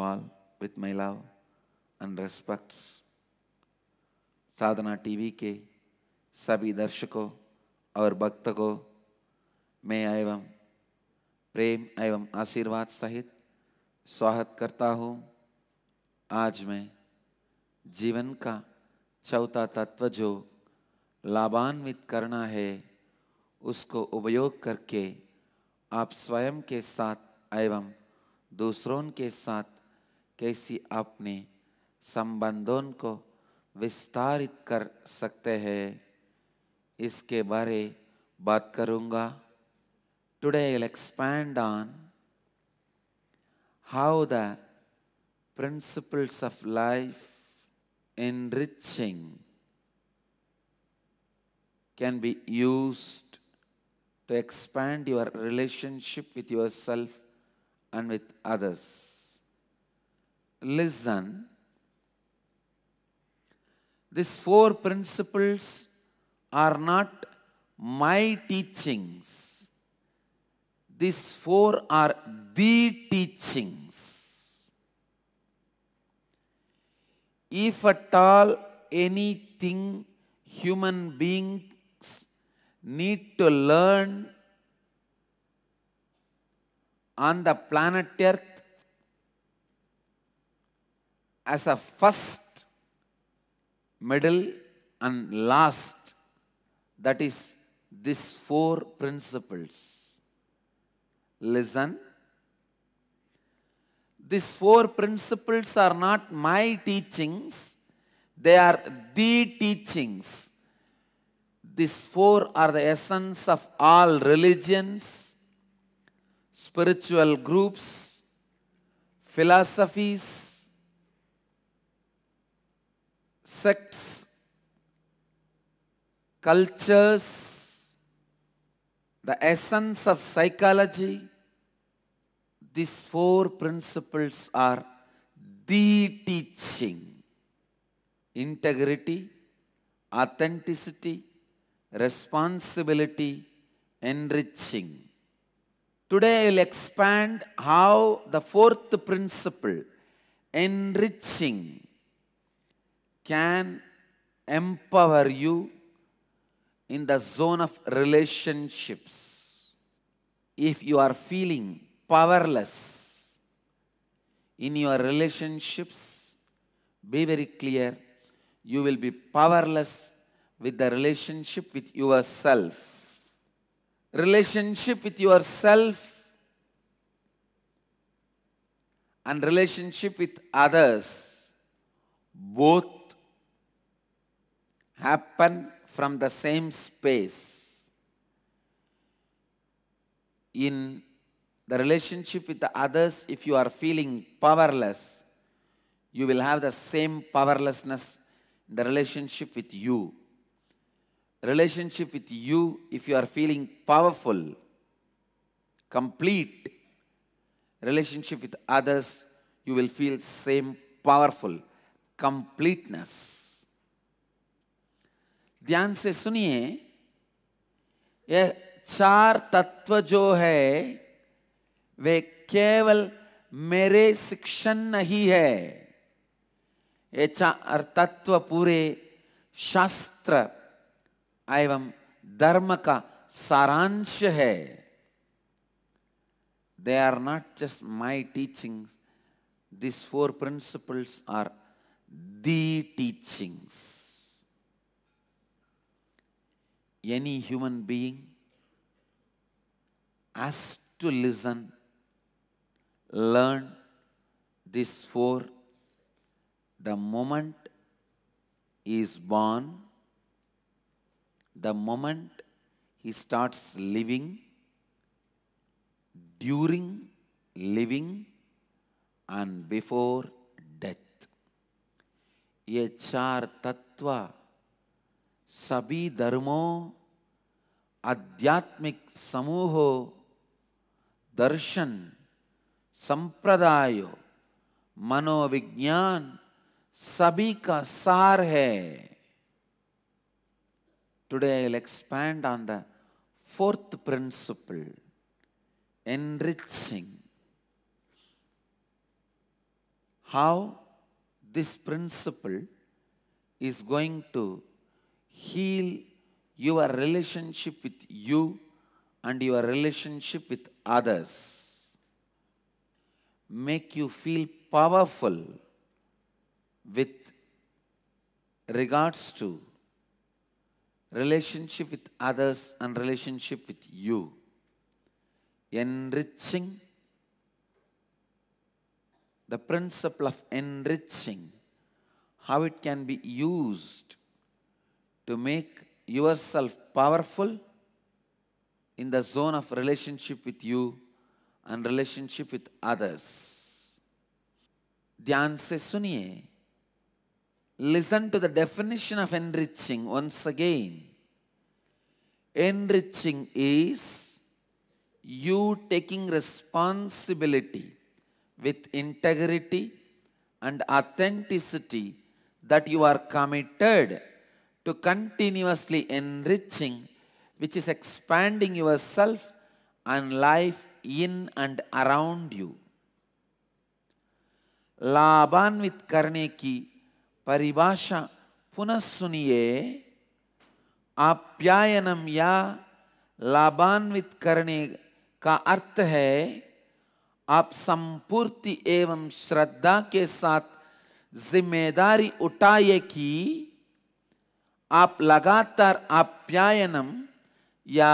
all with my love and respects. Sadhana TV के सभी दर्शकों और भक्तों को मैं एवं प्रेम एवं आशीर्वाद सहित स्वागत करता हूँ। आज मैं जीवन का चौथा तत्व जो लाभान्वित करना है उसको उपयोग करके आप स्वयं के साथ एवं दूसरों के साथ कैसी अपने संबंधों को विस्तारित कर सकते हैं इसके बारे बात करूँगा। Today I'll expand on how the principles of life enriching can be used to expand your relationship with yourself and with others. Listen, these four principles are not my teachings. These four are the teachings. If at all anything human beings need to learn on the planet Earth as a first, middle and last, that is these four principles. Listen, these four principles are not my teachings, they are the teachings. These four are the essence of all religions, spiritual groups, philosophies, sects, cultures, the essence of psychology. These four principles are the teaching: integrity, authenticity, responsibility, enriching. Today I will expand how the fourth principle, enriching, can empower you in the zone of relationships. If you are feeling powerless in your relationships, be very clear, you will be powerless with the relationship with yourself. Relationship with yourself and relationship with others both happen from the same space. In the relationship with the others, if you are feeling powerless, you will have the same powerlessness in the relationship with you. Relationship with you, if you are feeling powerful, complete. Relationship with others, you will feel same powerful, completeness. ध्यान से सुनिए, यह चार तत्व जो है वे केवल मेरे शिक्षण नहीं है, ये चार तत्व पूरे शास्त्र एवं धर्म का सारांश है. They are not just my teachings. These four principles are the teachings. Any human being has to listen, learn these four the moment he is born, the moment he starts living, during living and before death. ये चार तत्व सभी धर्मों, आध्यात्मिक समूहों, दर्शन, संप्रदायों, मनोविज्ञान सभी का सार है. Today I will expand on the fourth principle, enriching. how this principle is going to heal your relationship with you and your relationship with others, make you feel powerful with regards to relationship with others and relationship with you. Enriching, the principle of enriching, how it can be used to make yourself powerful in the zone of relationship with you and relationship with others. ध्यान से सुनिए. Listen to the definition of enriching once again. Enriching is you taking responsibility with integrity and authenticity that you are committed to continuously enriching, which is expanding yourself and life in and around you. लाभान्वित करने की परिभाषा पुनः सुनिए. आप्यायनम या लाभान्वित करने का अर्थ है आप संपूर्ति एवं श्रद्धा के साथ जिम्मेदारी उठाइए कि आप लगातार आप्यायनम या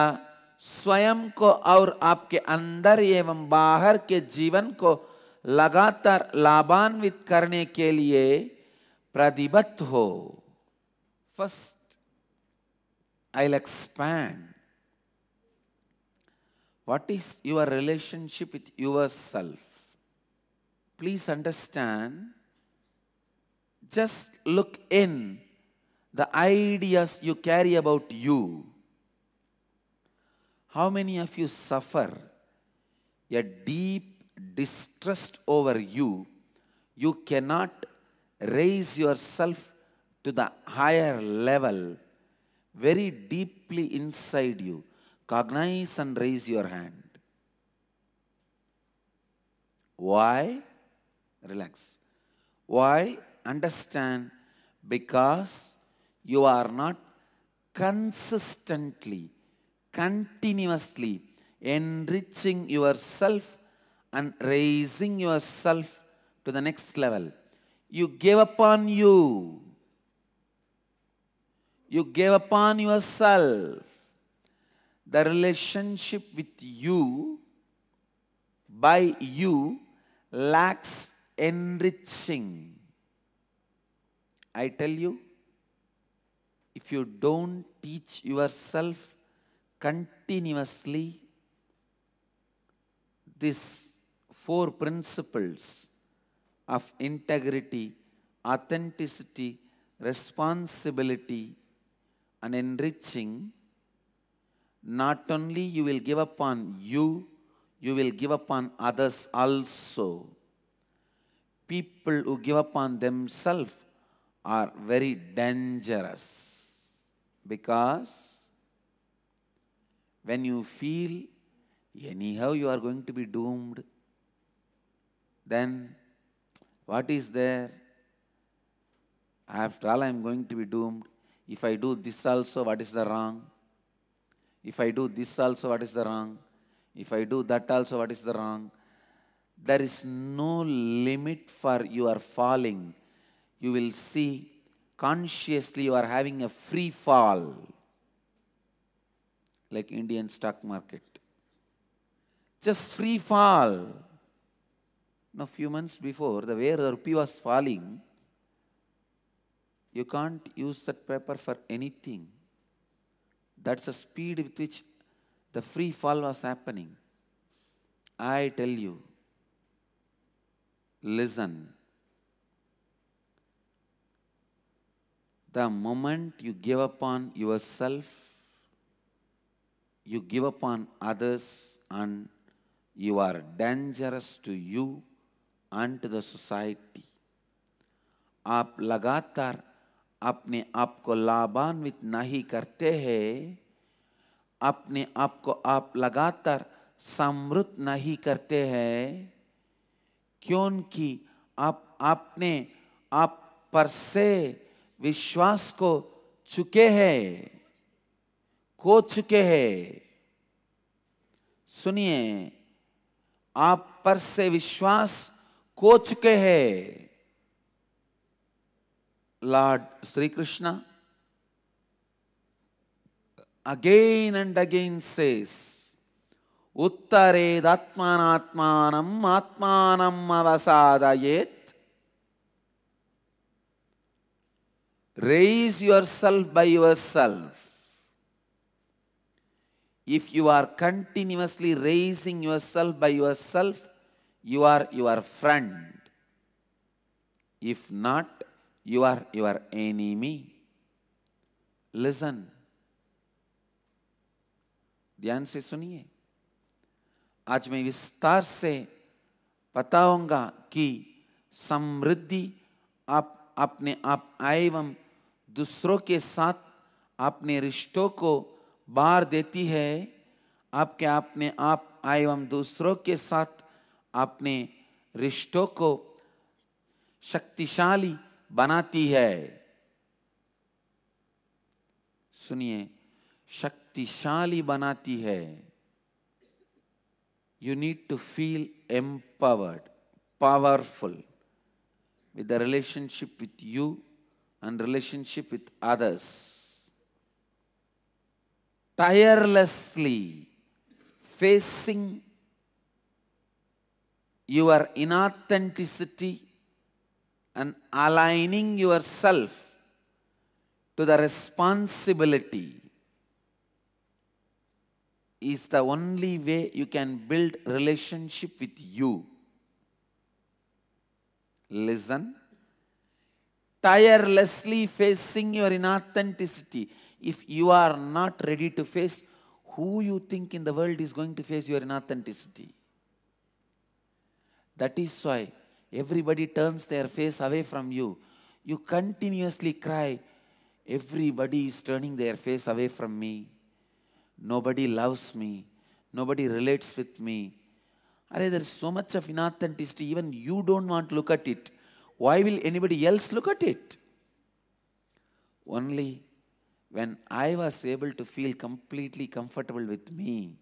स्वयं को और आपके अंदर एवं बाहर के जीवन को लगातार लाभान्वित करने के लिए प्रतिबद्ध हो. First, I'll expand. What is your relationship with yourself? Please understand, just look in the ideas you carry about you. How many of you suffer a deep distrust over you? You cannot raise yourself to the higher level, very deeply inside you. Cognize and raise your hand. Why? Relax. Why? Understand, because you are not consistently, continuously enriching yourself and raising yourself to the next level. You gave up on you. You gave up on yourself. The relationship with you, by you, lacks enriching. I tell you, if you don't teach yourself continuously these 4 principles of integrity, authenticity, responsibility, and enriching, not only you will give up on you, you will give up on others also. People who give up on themselves are very dangerous, because when you feel anyhow you are going to be doomed, then what is there? After all, I am going to be doomed. If I do this also, what is the wrong? If I do this also, what is the wrong? If I do that also, what is the wrong? There is no limit for your falling. You will see consciously you are having a free fall, like Indian stock market. Just free fall. Now, few months before, the way the rupee was falling, you can't use that paper for anything. That's the speed with which the free fall was happening. I tell you, listen. The moment you give up on yourself, you give up on others, and you are dangerous to you and to the society. आप लगातार अपने आप को लाभान्वित नहीं करते हैं, अपने आप को आप लगातार समृद्ध नहीं करते हैं, क्योंकि आप पर से विश्वास को चुके हैं, खो चुके हैं। सुनिए, आप पर से विश्वास खो चुके हैं। Lord Shri Krishna again and again says, Uttared atmanatmanam atmanam avasadayet. Raise yourself by yourself. If you are continuously raising yourself by yourself, you are your friend. If not, you are your enemy. Listen. ध्यान से सुनिए। आज मैं विस्तार से बताऊंगा कि समृद्धि आप अपने आप एवं दूसरों के साथ अपने रिश्तों को बार देती है। आपके अपने आप एवं दूसरों के साथ अपने रिश्तों को शक्तिशाली बनाती है। सुनिए, शक्तिशाली बनाती है। You need to feel empowered, powerful with the relationship with you and relationship with others. Tirelessly facing your inauthenticity and aligning yourself to the responsibility is the only way you can build relationship with you. Listen. Tirelessly facing your inauthenticity. If you are not ready to face, who you think in the world is going to face your inauthenticity? That is why everybody turns their face away from you. You continuously cry, everybody is turning their face away from me. Nobody loves me. Nobody relates with me. Arey, there is so much of inauthenticity, even you don't want to look at it. Why will anybody else look at it? Only when I was able to feel completely comfortable with me,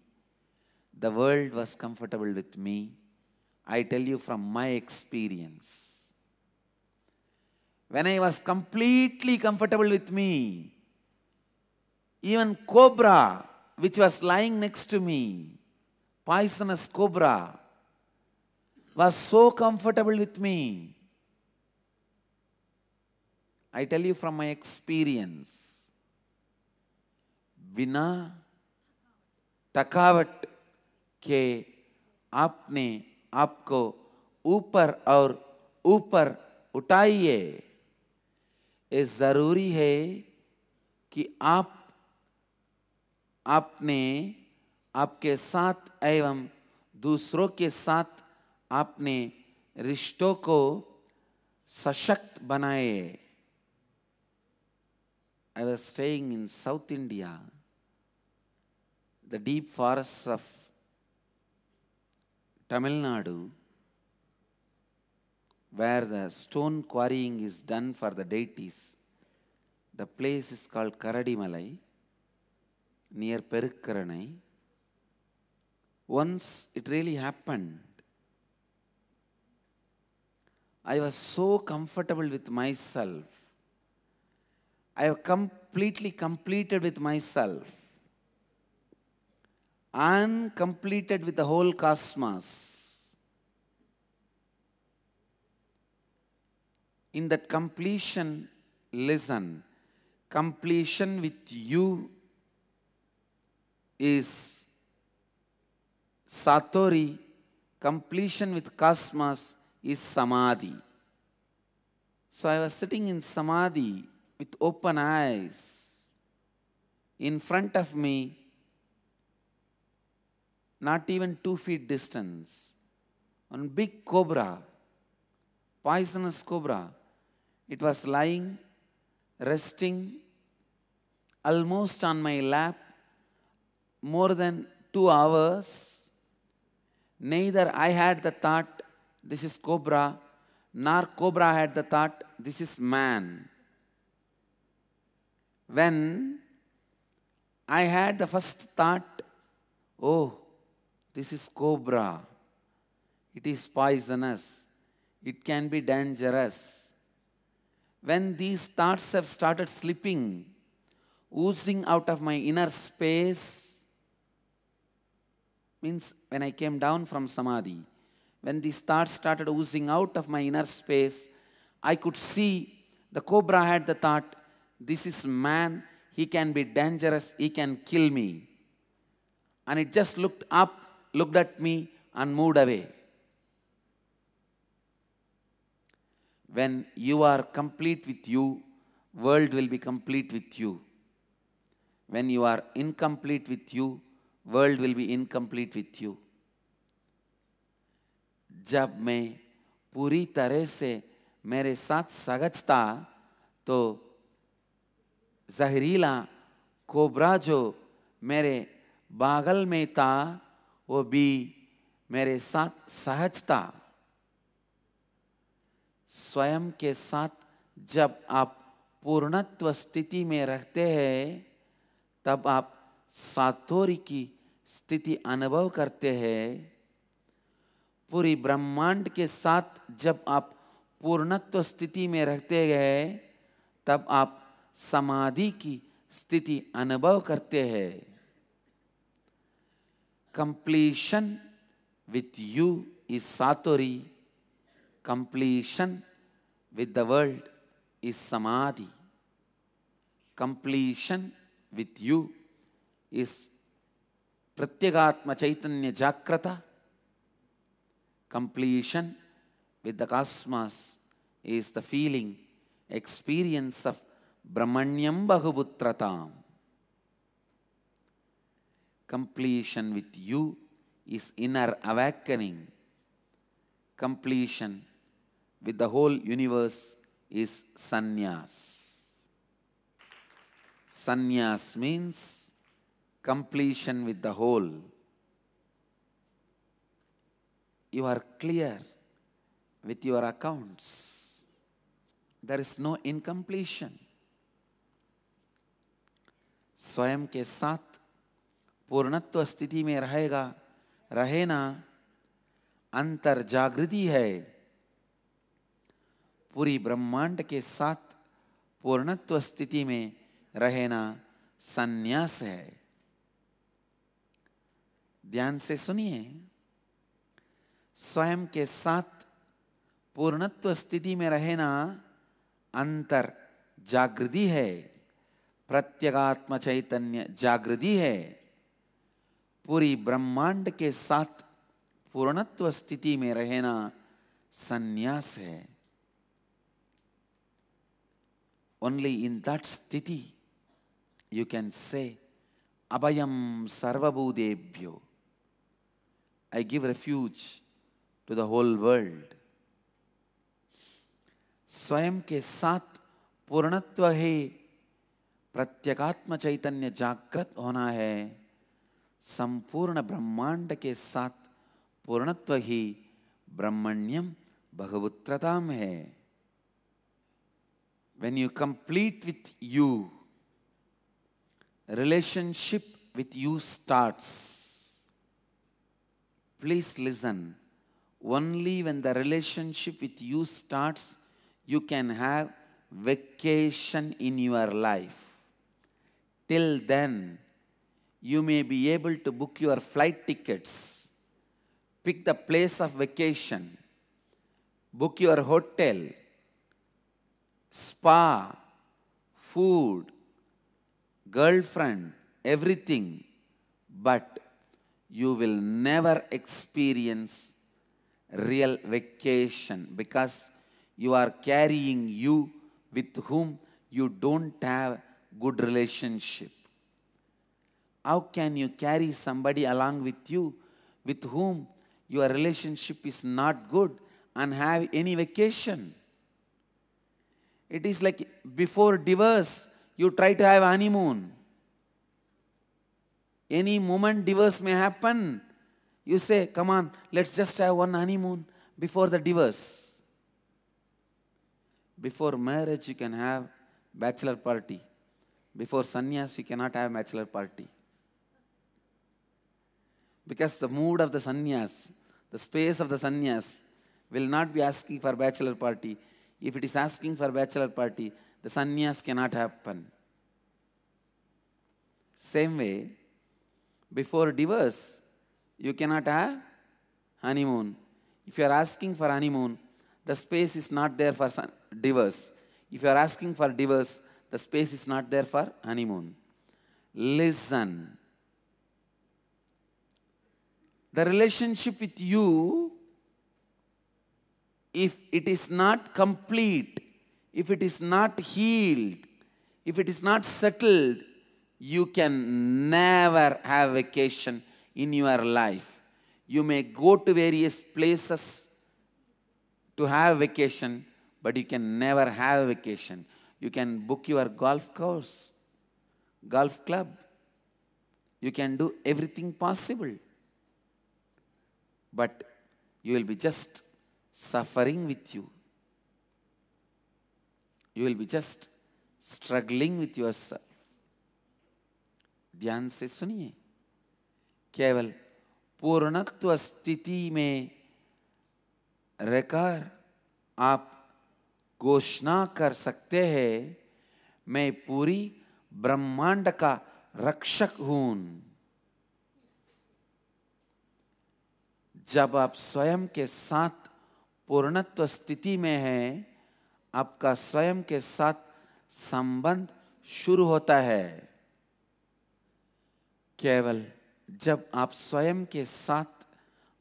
the world was comfortable with me. I tell you from my experience. When I was completely comfortable with me, even cobra, which was lying next to me, poisonous cobra, was so comfortable with me. I tell you from my experience. बिना थकावट के आपने आपको ऊपर और ऊपर उठाइए। ये जरूरी है कि आपने आपके साथ एवं दूसरों के साथ आपने रिश्तों को सशक्त बनाए। I was staying in South India, the deep forests of Tamil Nadu, where the stone quarrying is done for the deities. The place is called Karadimalai, near Perukkaranai. Once it really happened, I was so comfortable with myself. I have completely completed with myself and completed with the whole cosmos. In that completion, listen, completion with you is Satori, completion with cosmos is Samadhi. So I was sitting in Samadhi with open eyes. In front of me, not even 2 feet distance, one big cobra, poisonous cobra. It was lying, resting almost on my lap, more than 2 hours. Neither I had the thought, this is cobra, nor cobra had the thought, this is man. When I had the first thought, oh, this is cobra. It is poisonous. It can be dangerous. When these thoughts have started slipping, oozing out of my inner space, means when I came down from Samadhi, when these thoughts started oozing out of my inner space, I could see the cobra had the thought, this is man, he can be dangerous, he can kill me. And it just looked up, looked at me and moved away. When you are complete with you, world will be complete with you. When you are incomplete with you, world will be incomplete with you. जब मैं पूरी तरह से मेरे साथ सगजता तो जहरीला cobra जो मेरे बागल में था वो भी मेरे साथ सहजता. स्वयं के साथ जब आप पूर्णत्व स्थिति में रहते हैं तब आप सातोरी की स्थिति अनुभव करते हैं. पूरी ब्रह्मांड के साथ जब आप पूर्णत्व स्थिति में रहते हैं तब आप समाधि की स्थिति अनुभव करते हैं. Completion with you is satori. Completion with the world is samadhi. Completion with you is प्रत्यगात्म चैतन्य जागृता. Completion with the cosmos is the feeling, experience of Brahmanyam Bahuputratam. Completion with you is inner awakening. Completion with the whole universe is sannyas. Sannyas means completion with the whole. You are clear with your accounts. There is no incompletion. स्वयं के साथ पूर्णत्व स्थिति में रहे ना अंतर जागृति है. पूरी ब्रह्मांड के साथ पूर्णत्व स्थिति में रहना संन्यास है. ध्यान से सुनिए. स्वयं के साथ पूर्णत्व स्थिति में रहना अंतर जागृति है. प्रत्यगात्म चैतन्य जागृति है. पूरी ब्रह्मांड के साथ पूर्णत्व स्थिति में रहना संन्यास है. Only in that sthiti you can say Abhayam Sarvabhudebhyo. I give refuge to the whole world. स्वयं के साथ पूर्णत्व है. प्रत्यगात्म चैतन्य जागृत होना है. संपूर्ण ब्रह्मांड के साथ पूर्णत्व ही ब्रह्मण्यम बहुपुत्रताम है. When you complete with you, relationship with you starts. Please listen. Only when the relationship with you starts, you can have vacation in your life. Till then, you may be able to book your flight tickets, pick the place of vacation, book your hotel, spa, food, girlfriend, everything, but you will never experience real vacation because you are carrying you with whom you don't have good relationship. How can you carry somebody along with you with whom your relationship is not good and have any vacation? It is like before divorce, you try to have honeymoon. Any moment divorce may happen. You say, come on, let's just have one honeymoon before the divorce. Before marriage, you can have bachelor party. Before sannyas, you cannot have bachelor party. Because the mood of the sannyas, the space of the sannyas, will not be asking for bachelor party. If it is asking for bachelor party, the sannyas cannot happen. Same way, before divorce, you cannot have honeymoon. If you are asking for honeymoon, the space is not there for divorce. If you are asking for divorce, the space is not there for honeymoon. Listen. The relationship with you, if it is not complete, if it is not healed, if it is not settled, you can never have vacation in your life. You may go to various places to have vacation, but you can never have vacation. You can book your golf course, golf club. You can do everything possible. But you will be just suffering with you. You will be just struggling with yourself. ध्यान से सुनिए, केवल पूर्णत्व स्थिति में रहकर आप घोषणा कर सकते हैं, मैं पूरी ब्रह्मांड का रक्षक हूं। जब आप स्वयं के साथ पूर्णत्व स्थिति में हैं, आपका स्वयं के साथ संबंध शुरू होता है। केवल जब आप स्वयं के साथ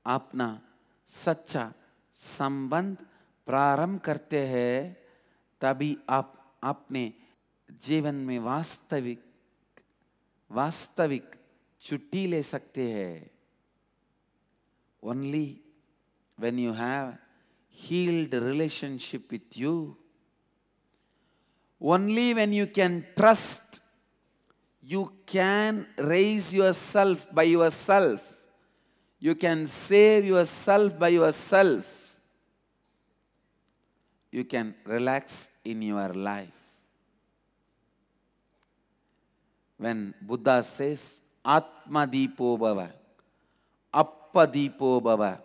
अपना सच्चा संबंध प्रारंभ करते हैं, तभी आप अपने जीवन में वास्तविक छुट्टी ले सकते हैं। Only when you have healed relationship with you, only when you can trust, you can raise yourself by yourself, you can save yourself by yourself, you can relax in your life. When Buddha says, Atma Deepo Bhava, Appa Deepo Bhava,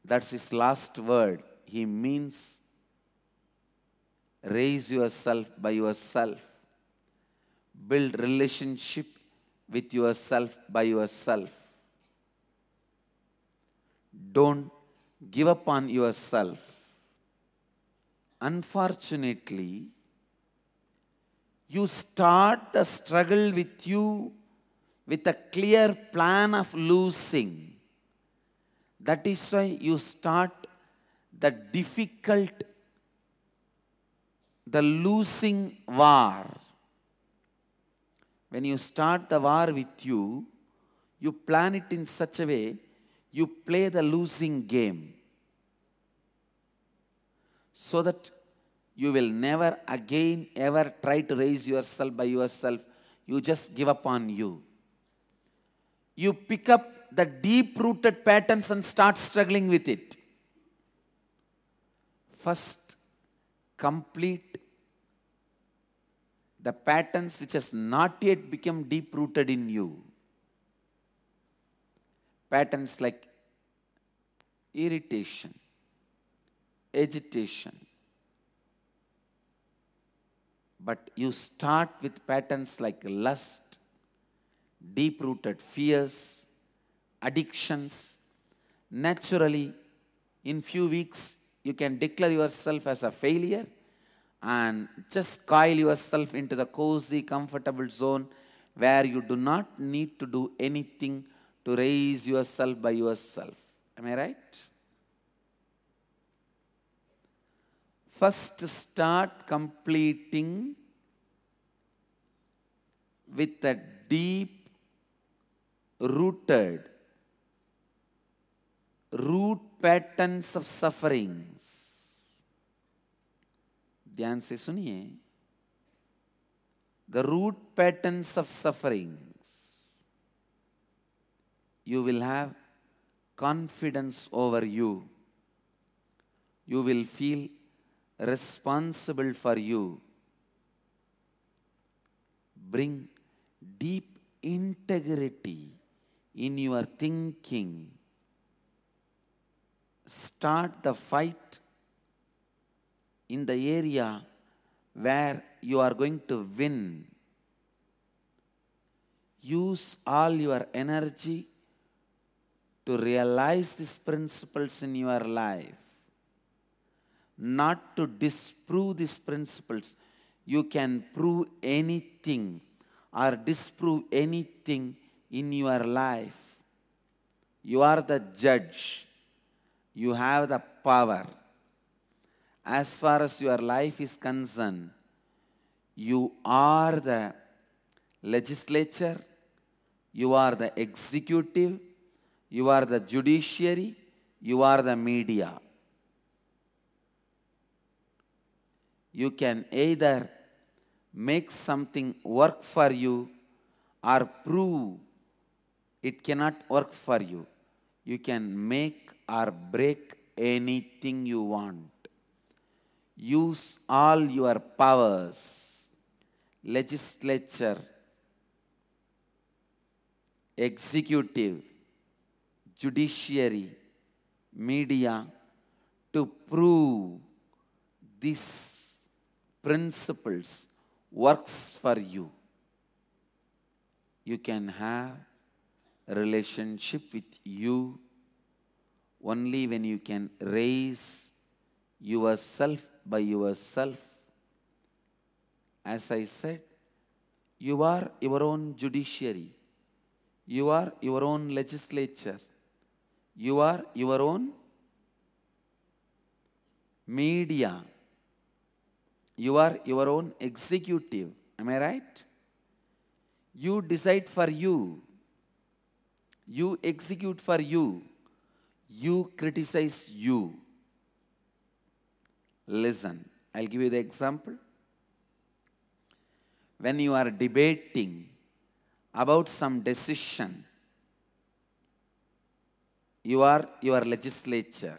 that's his last word. He means raise yourself by yourself. Build relationship with yourself by yourself. Don't give up on yourself. Unfortunately, you start the struggle with you with a clear plan of losing. That is why you start the losing war. When you start the war with you, you plan it in such a way, you play the losing game, so that you will never again ever try to raise yourself by yourself. You just give up on you. You pick up the deep-rooted patterns and start struggling with it. First, complete the patterns which has not yet become deep-rooted in you. Patterns like irritation, agitation. But you start with patterns like lust, deep-rooted fears, addictions. Naturally, in few weeks, you can declare yourself as a failure and just coil yourself into the cozy, comfortable zone where you do not need to do anything to raise yourself by yourself. Am I right? First, start completing with the deep-rooted root patterns of sufferings. ध्यान से सुनिए. The root patterns of sufferings. You will have confidence over you. You will feel responsible for you. Bring deep integrity in your thinking. Start the fight in the area where you are going to win. Use all your energy to realize these principles in your life, not to disprove these principles. You can prove anything or disprove anything in your life. You are the judge. You have the power. As far as your life is concerned, you are the legislature, you are the executive, you are the judiciary, you are the media. You can either make something work for you or prove it cannot work for you. You can make or break anything you want. Use all your powers, legislature, executive, judiciary, media, to prove these principles works for you. You can have a relationship with you only when you can raise yourself by yourself. As I said, you are your own judiciary. You are your own legislature. You are your own media. You are your own executive. Am I right? You decide for you. You execute for you. You criticize you. Listen, I'll give you the example. When you are debating about some decision, you are your legislature.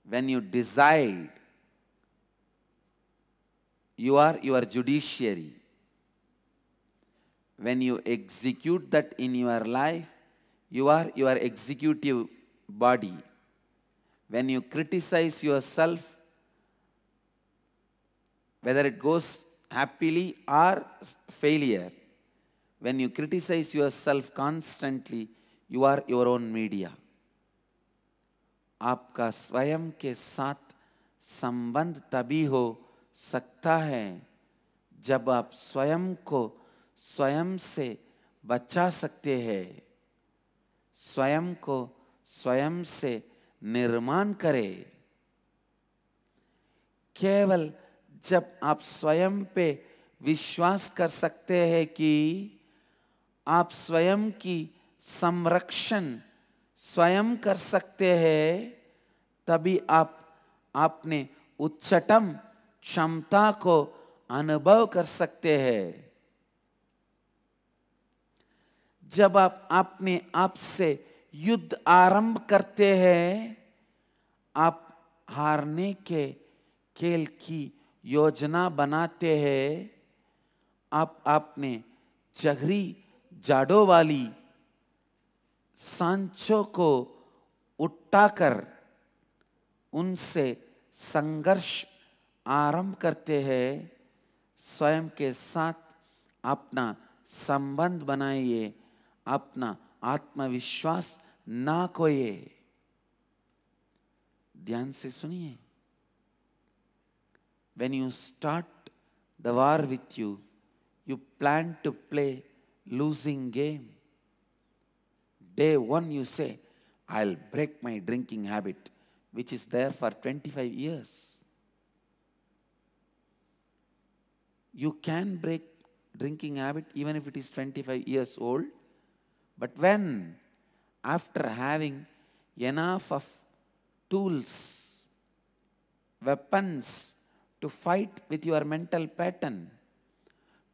When you decide, you are your judiciary. When you execute that in your life, you are your executive body. When you criticize yourself, whether it goes happily or failure, when you criticize yourself constantly, you are your own media. आपका स्वयं के साथ संबंध तभी हो सकता है जब आप स्वयं को स्वयं से बचा सकते हैं, स्वयं को स्वयं से निर्माण करें। केवल जब आप स्वयं पे विश्वास कर सकते हैं कि आप स्वयं की संरक्षण स्वयं कर सकते हैं, तभी आप अपने उच्चतम क्षमता को अनुभव कर सकते हैं। जब आप अपने आप से युद्ध आरंभ करते हैं, आप हारने के खेल की योजना बनाते हैं, आप अपने जहरी जाड़ों वाली सांचों को उठाकर उनसे संघर्ष आरंभ करते हैं। स्वयं के साथ अपना संबंध बनाइए, अपना आत्मविश्वास ना खोइए। ध्यान से सुनिए। When you start the war with you, you plan to play losing game. Day one you say, I'll break my drinking habit, which is there for 25 years. You can break drinking habit even if it is 25 years old. But when, after having enough of tools, weapons to fight with your mental pattern,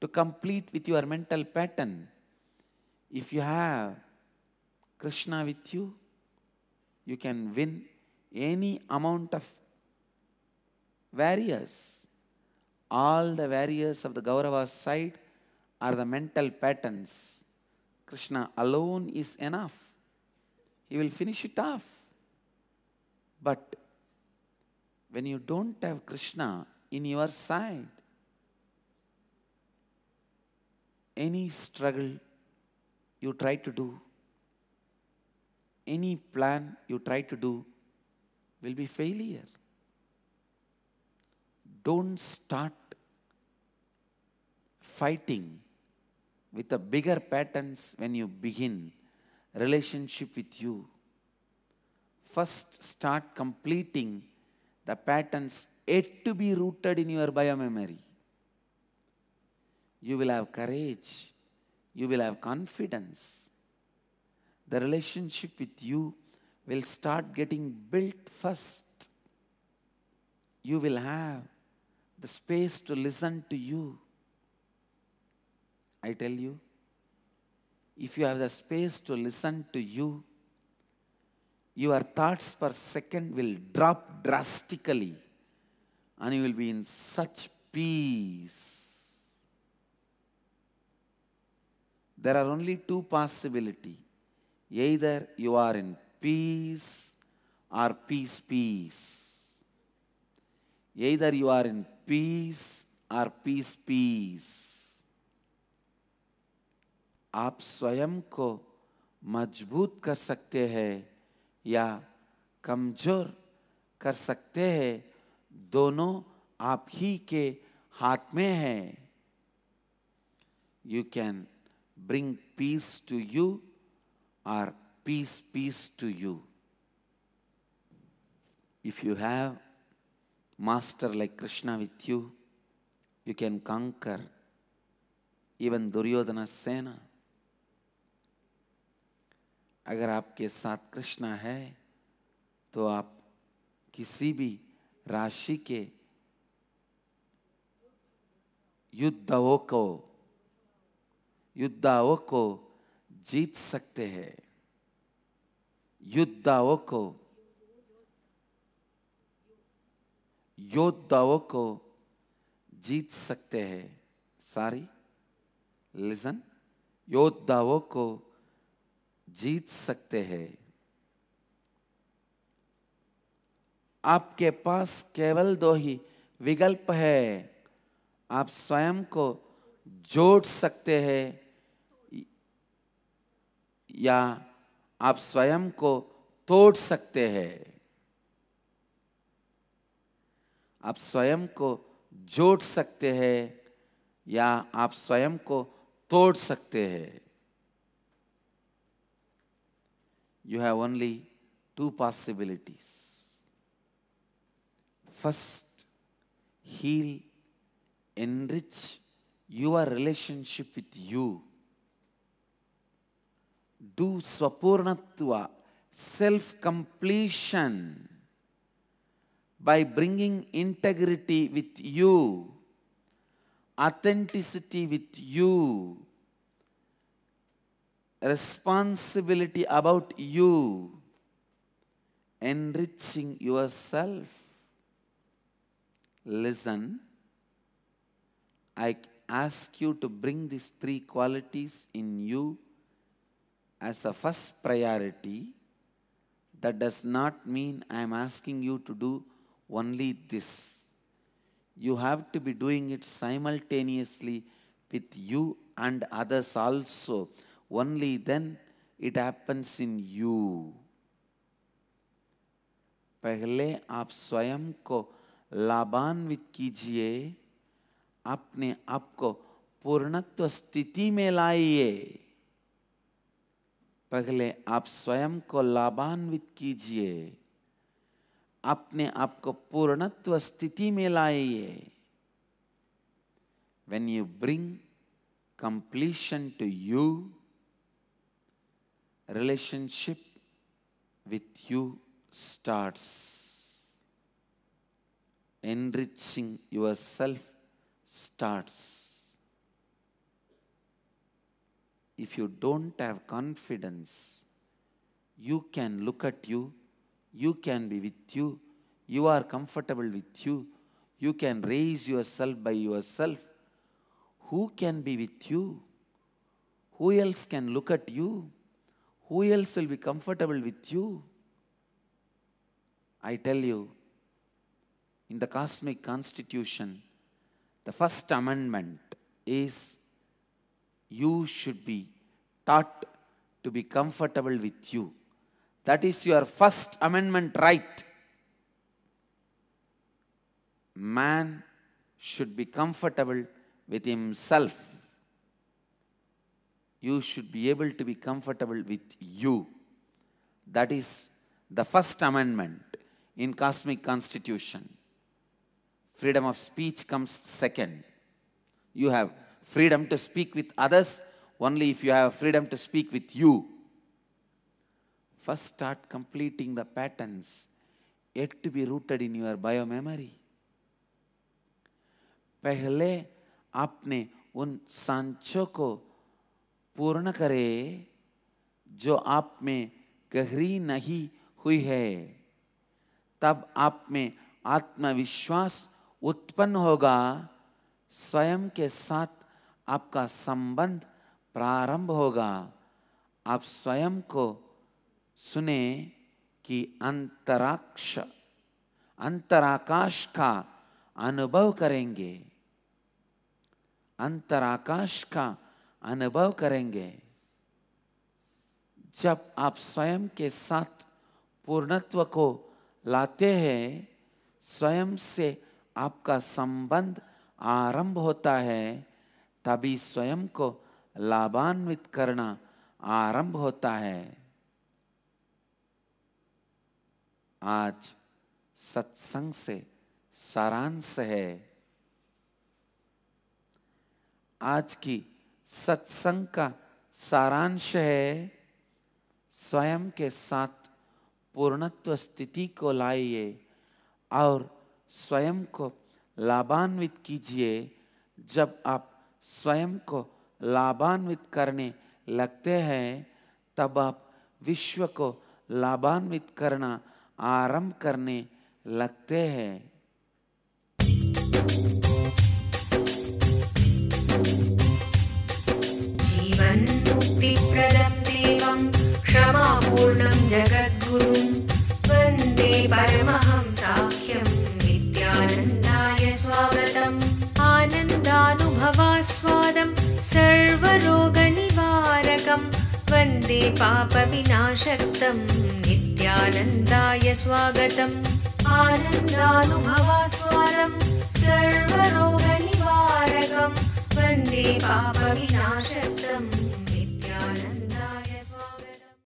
to complete with your mental pattern, if you have Krishna with you, you can win any amount of warriors. All the warriors of the Kauravas side are the mental patterns. Krishna alone is enough. He will finish it off. But when you don't have Krishna in your side, any struggle you try to do, any plan you try to do will be failure. Don't start fighting with the bigger patterns when you begin relationship with you. First start completing the patterns yet to be rooted in your biomemory. You will have courage. You will have confidence. The relationship with you will start getting built first. You will have the space to listen to you. I tell you, if you have the space to listen to you, your thoughts per second will drop drastically and you will be in such peace. There are only two possibilities. Either you are in peace or peace. Either you are in peace or peace. आप स्वयं को मजबूत कर सकते हैं या कमजोर कर सकते हैं, दोनों आप ही के हाथ में है. You can bring peace to you or peace to you. If you have master like Krishna with you, you can conquer even Duryodhana Sena. अगर आपके साथ कृष्ण है तो आप किसी भी राशि के युद्धाओं को जीत सकते हैं. योद्धाओं को जीत सकते हैं. सारी लिसन, योद्धाओं को जीत सकते हैं. आपके पास केवल दो ही विकल्प है. आप स्वयं को जोड़ सकते हैं या आप स्वयं को तोड़ सकते हैं. आप स्वयं को जोड़ सकते हैं या आप स्वयं को तोड़ सकते हैं. You have only two possibilities. First, heal, enrich your relationship with you. Do swapurnatva, self-completion, by bringing integrity with you, authenticity with you, responsibility about you, enriching yourself. Listen, I ask you to bring these three qualities in you as a first priority. That does not mean I am asking you to do only this. You have to be doing it simultaneously with you and others also. Only then it happens in you. पहले आप स्वयं को लाभान्वित कीजिए, अपने आप को पूर्णत्व स्थिति में लाइए. पहले आप स्वयं को लाभान्वित कीजिए, अपने आप को पूर्णत्व स्थिति में लाइए. When you bring completion to you, relationship with you starts. Enriching yourself starts. If you don't have confidence, you can look at you You can be with you. You are comfortable with you. You can raise yourself by yourself. Who can be with you? Who else can look at you? Who else will be comfortable with you? I tell you, in the cosmic constitution, the first amendment is you should be taught to be comfortable with you. That is your first amendment right. Man should be comfortable with himself. You should be able to be comfortable with you. That is the first amendment in cosmic constitution. Freedom of speech comes second. You have freedom to speak with others only if you have freedom to speak with you. First start completing the patterns yet to be rooted in your biomemory. पहले आपने उन सांचों को पूर्ण करे जो आप में गहरी नहीं हुई है, तब आप में आत्मविश्वास उत्पन्न होगा, स्वयं के साथ आपका संबंध प्रारंभ होगा। आप स्वयं को सुने कि अंतराकाश का अनुभव करेंगे, अंतराकाश का अनुभव करेंगे। जब आप स्वयं के साथ पूर्णत्व को लाते हैं, स्वयं से आपका संबंध आरंभ होता है, तभी स्वयं को लाभान्वित करना आरंभ होता है। आज सत्संग से सारांश है, आज की सत्संग का सारांश है, स्वयं के साथ पूर्णत्व स्थिति को लाइए और स्वयं को लाभान्वित कीजिए। जब आप स्वयं को लाभान्वित करने लगते हैं, तब आप विश्व को लाभान्वित करना आरंभ करने लगते हैं। जीवन मुक्ति प्रदं देवं क्षमापूर्णं जगद्गुरुं वन्दे परमहंसाख्यं नित्यानन्दाय स्वागतम्। आनन्दानुभवास्वादं सर्वरोगनिवारकं वन्दे पापविनाशक्तं नित्यानन्दाय स्वागतम्। आनन्दानुभवास्वादं सर्वरोगनिवारकं वन्दे पापविनाशक्तं